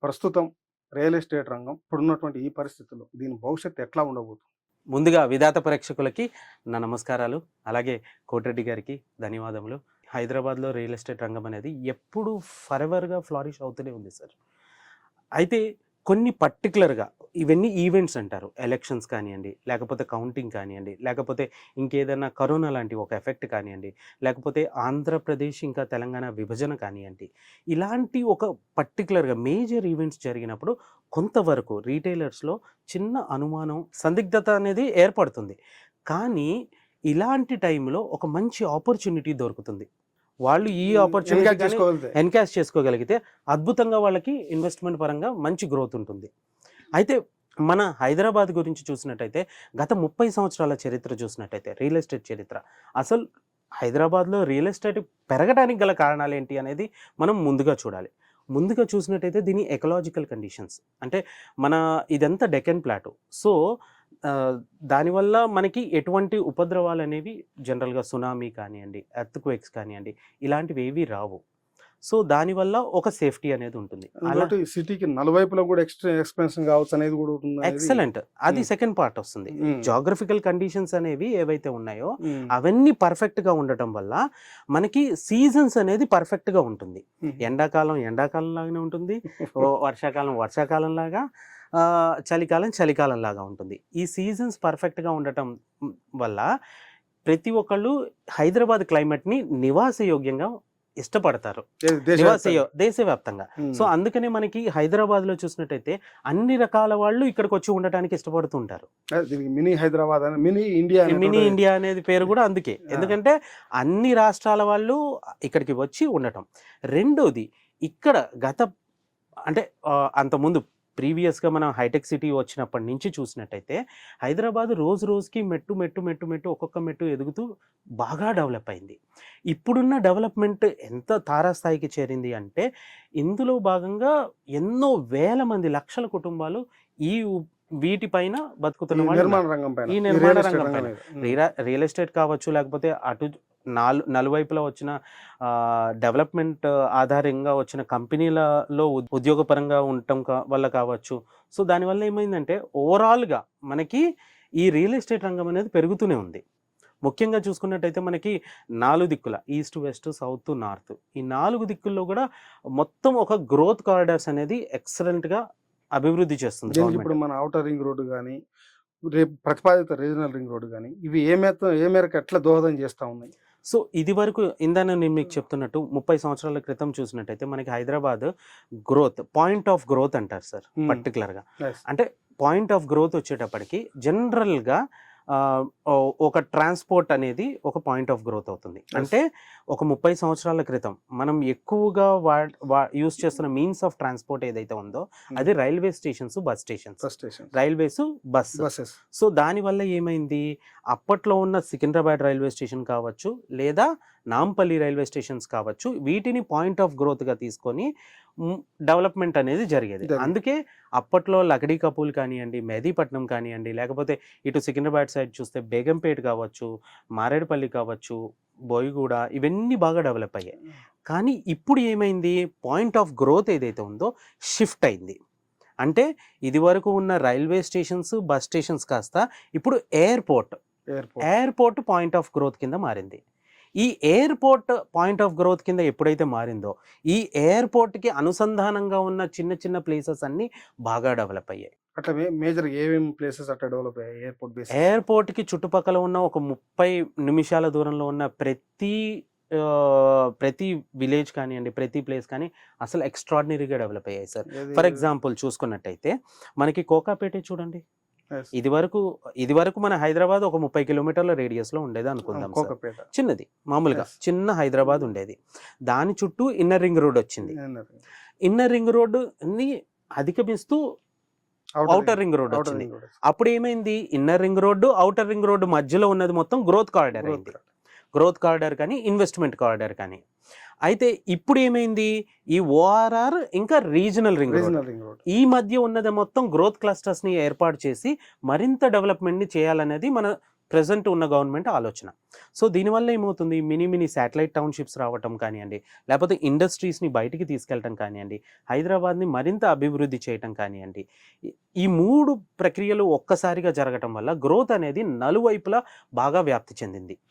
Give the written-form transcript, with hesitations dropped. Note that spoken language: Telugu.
ప్రస్తుతం రియల్ ఎస్టేట్ రంగం ఇప్పుడున్నటువంటి ఈ పరిస్థితుల్లో దీని భవిష్యత్తు ఎట్లా ఉండబోతుంది? ముందుగా విధాత ప్రేక్షకులకి నా నమస్కారాలు. అలాగే కోటిరెడ్డి గారికి ధన్యవాదములు. హైదరాబాద్లో రియల్ ఎస్టేట్ రంగం అనేది ఎప్పుడు ఫరెవర్గా ఫ్లారిష్ అవుతూనే ఉంది సార్. అయితే కొన్ని పర్టికులర్గా ఇవన్నీ ఈవెంట్స్ అంటారు. ఎలక్షన్స్ కానివ్వండి, లేకపోతే కౌంటింగ్ కానివ్వండి, లేకపోతే ఇంకేదైనా కరోనా లాంటి ఒక ఎఫెక్ట్ కానివ్వండి, లేకపోతే ఆంధ్రప్రదేశ్ ఇంకా తెలంగాణ విభజన కానివ్వండి, ఇలాంటి ఒక పర్టికులర్గా మేజర్ ఈవెంట్స్ జరిగినప్పుడు కొంతవరకు రీటైలర్స్లో చిన్న అనుమానం, సందిగ్ధత అనేది ఏర్పడుతుంది. కానీ ఇలాంటి టైంలో ఒక మంచి ఆపర్చునిటీ దొరుకుతుంది. వాళ్ళు ఈ ఆపర్చునిటీ ఎన్కాష్ చేసుకోగలిగితే అద్భుతంగా వాళ్ళకి ఇన్వెస్ట్మెంట్ పరంగా మంచి గ్రోత్ ఉంటుంది. అయితే మన హైదరాబాద్ గురించి చూసినట్టయితే గత 30 సంవత్సరాల చరిత్ర చూసినట్టయితే రియల్ ఎస్టేట్ చరిత్ర, అసలు హైదరాబాద్లో రియల్ ఎస్టేట్ పెరగడానికి గల కారణాలు ఏంటి అనేది మనం ముందుగా చూడాలి. ముందుగా చూసినట్టయితే దీని ఎకలాజికల్ కండిషన్స్, అంటే మన ఇదంతా డెక్కన్ ప్లాటూ. సో దానివల్ల మనకి ఎటువంటి ఉపద్రవాలు అనేవి జనరల్గా సునామీ కానివ్వండి, ఎర్త్క్వేక్స్ కానివ్వండి, ఇలాంటివి ఏవి రావు. సో దానివల్ల ఒక సేఫ్టీ అనేది ఉంటుంది. సిటీకి నలువైపులో కూడా ఎక్స్పెన్షన్ కావచ్చు అనేది కూడా ఉంటుంది. ఎక్సలెంట్. అది సెకండ్ పార్ట్ వస్తుంది. జాగ్రఫికల్ కండిషన్స్ అనేవి ఏవైతే ఉన్నాయో అవన్నీ పర్ఫెక్ట్ గా ఉండటం వల్ల మనకి సీజన్స్ అనేది పర్ఫెక్ట్ గా ఉంటుంది. ఎండాకాలం ఎండాకాలం లాగానే ఉంటుంది, వర్షాకాలం వర్షాకాలం లాగా, చలికాలం చలికాలం లాగా ఉంటుంది. ఈ సీజన్స్ పర్ఫెక్ట్గా ఉండటం వల్ల ప్రతి ఒక్కళ్ళు హైదరాబాద్ క్లైమేట్ని నివాసయోగ్యంగా ఇష్టపడతారు, దేశవ్యాప్తంగా. సో అందుకనే మనకి హైదరాబాద్లో చూసినట్టయితే అన్ని రకాల వాళ్ళు ఇక్కడికి వచ్చి ఉండటానికి ఇష్టపడుతుంటారు. మినీ హైదరాబాద్, మినీ ఇండియా అనేది పేరు కూడా అందుకే. ఎందుకంటే అన్ని రాష్ట్రాల వాళ్ళు ఇక్కడికి వచ్చి ఉండటం. రెండోది, ఇక్కడ అంటే అంతకుముందు ప్రీవియస్గా మనం హైటెక్ సిటీ వచ్చినప్పటి నుంచి చూసినట్టయితే హైదరాబాద్ రోజు రోజుకి మెట్టు ఒక్కొక్క మెట్టు ఎదుగుతూ బాగా డెవలప్ అయింది. ఇప్పుడున్న డెవలప్మెంట్ ఎంత తారాస్థాయికి చేరింది అంటే ఇందులో భాగంగా ఎన్నో వేల మంది, లక్షల కుటుంబాలు వీటిపైన బతుకుతున్న ఈ నిర్మాణ రంగం పైన, రియల్ ఎస్టేట్ కావచ్చు, లేకపోతే అటు నలువైపులా వచ్చిన డెవలప్మెంట్ ఆధారంగా వచ్చిన కంపెనీలలో ఉద్యోగపరంగా ఉండటం వల్ల కావచ్చు. సో దానివల్ల ఏమైందంటే ఓవరాల్గా మనకి ఈ రియల్ ఎస్టేట్ రంగం అనేది పెరుగుతూనే ఉంది. ముఖ్యంగా చూసుకున్నట్టయితే మనకి 4 దిక్కుల, ఈస్ట్, వెస్ట్, సౌత్, నార్త్, ఈ 4 దిక్కుల్లో కూడా మొత్తం ఒక గ్రోత్ కారిడార్స్ అనేది ఎక్సలెంట్గా అభివృద్ధి చేస్తుంది. ఇప్పుడు మన ఔటర్ రింగ్ రోడ్డు కానీ, రేపు ప్రతిపాదిత రీజనల్ రింగ్ రోడ్డు కానీ, ఇవి ఏ మేరకు ఎట్లా దోహదం చేస్తూ ఉన్నాయి? సో ఇది వరకు ఇందాక నేను మీకు చెప్తున్నట్టు 30 సంవత్సరాల క్రితం చూసినట్టయితే మనకి Hyderabad growth, point of growth అంటారు సార్ పర్టికులర్గా. అంటే పాయింట్ ఆఫ్ గ్రోత్ వచ్చేటప్పటికి జనరల్గా ఒక ట్రాన్స్పోర్ట్ అనేది ఒక పాయింట్ ఆఫ్ గ్రోత్ అవుతుంది. అంటే ఒక 30 సంవత్సరాల క్రితం మనం ఎక్కువగా యూజ్ చేస్తున్న మీన్స్ ఆఫ్ ట్రాన్స్పోర్ట్ ఏదైతే ఉందో అది railway stations, bus stations, railways, buses. So దానివల్ల ఏమైంది, అప్పట్లో ఉన్న సికింద్రాబాద్ రైల్వే స్టేషన్ కావచ్చు, లేదా నాంపల్లి రైల్వే స్టేషన్స్ కావచ్చు, వీటిని పాయింట్ ఆఫ్ గ్రోత్గా తీసుకొని డెవలప్మెంట్ అనేది జరిగేది. అందుకే అప్పట్లో లకడీ కపూల్ కానివ్వండి, మెహదీపట్నం కానివ్వండి, లేకపోతే ఇటు సికింద్రాబాద్ సైడ్ చూస్తే బేగంపేట కావచ్చు, మారేడుపల్లి కావచ్చు, బోయిగూడ, ఇవన్నీ బాగా డెవలప్ అయ్యాయి. కానీ ఇప్పుడు ఏమైంది, పాయింట్ ఆఫ్ గ్రోత్ ఏదైతే ఉందో షిఫ్ట్ అయింది. అంటే ఇది వరకు ఉన్న రైల్వే స్టేషన్స్, బస్ స్టేషన్స్ కాస్త ఇప్పుడు ఎయిర్పోర్ట్ పాయింట్ ఆఫ్ గ్రోత్ కింద మారింది. ఈ ఎయిర్పోర్ట్ పాయింట్ ఆఫ్ గ్రోత్ కింద ఎప్పుడైతే మారిందో ఈ ఎయిర్పోర్ట్కి అనుసంధానంగా ఉన్న చిన్న చిన్న ప్లేసెస్ అన్నీ బాగా డెవలప్ అయ్యాయి. అట్లా మేజర్ ఏమేమి ప్లేసెస్ అట్లా డెవలప్ అయ్యాయి? ఎయిర్పోర్ట్కి చుట్టుపక్కల ఉన్న ఒక 30 నిమిషాల దూరంలో ఉన్న ప్రతి విలేజ్ కానివ్వండి, ప్రతి ప్లేస్ కానీ అసలు ఎక్స్ట్రాడినరీగా డెవలప్ అయ్యాయి సార్. ఫర్ ఎగ్జాంపుల్ చూసుకున్నట్టయితే మనకి కోకాపేట చూడండి. ఇది వరకు మన హైదరాబాద్ ఒక 30 కిలోమీటర్ల రేడియస్ లో ఉండేది అనుకుందాం. చిన్నది, మామూలుగా చిన్న హైదరాబాద్ ఉండేది. దాని చుట్టూ ఇన్నర్ రింగ్ రోడ్ వచ్చింది. ఇన్నర్ రింగ్ రోడ్ ని అధిగమిస్తూ ఔటర్ రింగ్ రోడ్ వచ్చింది. అప్పుడు ఏమైంది, inner ring road, outer ring road మధ్యలో ఉన్నది మొత్తం గ్రోత్ కారిడార్ అయింది. గ్రోత్ కారిడార్ కానీ, ఇన్వెస్ట్మెంట్ కారిడార్ కానీ. అయితే ఇప్పుడు ఏమైంది, ఈ ఓఆర్ఆర్ ఇంకా రీజనల్ రింగ్ రోడ్ ఈ మధ్య ఉన్నది మొత్తం గ్రోత్ క్లస్టర్స్ ని ఏర్పాటు చేసి మరింత డెవలప్మెంట్ ని చేయాలనేది మన ప్రెజెంట్ ఉన్న గవర్నమెంట్ ఆలోచన. సో దీనివల్ల ఏమవుతుంది, మినీ శాటిలైట్ టౌన్‌షిప్స్ రావటం కానియండి, లేకపోతే ఇండస్ట్రీస్‌ని బయటికి తీసుకెళ్ళటం కానియండి, హైదరాబాద్‌ని మరింత అభివృద్ధి చేయటం కానియండి. ఈ 3 ప్రక్రియలు ఒక్కసారిగా జరగటం వల్ల గ్రోత్ అనేది నలువైపులా బాగా వ్యాప్తి చెందింది.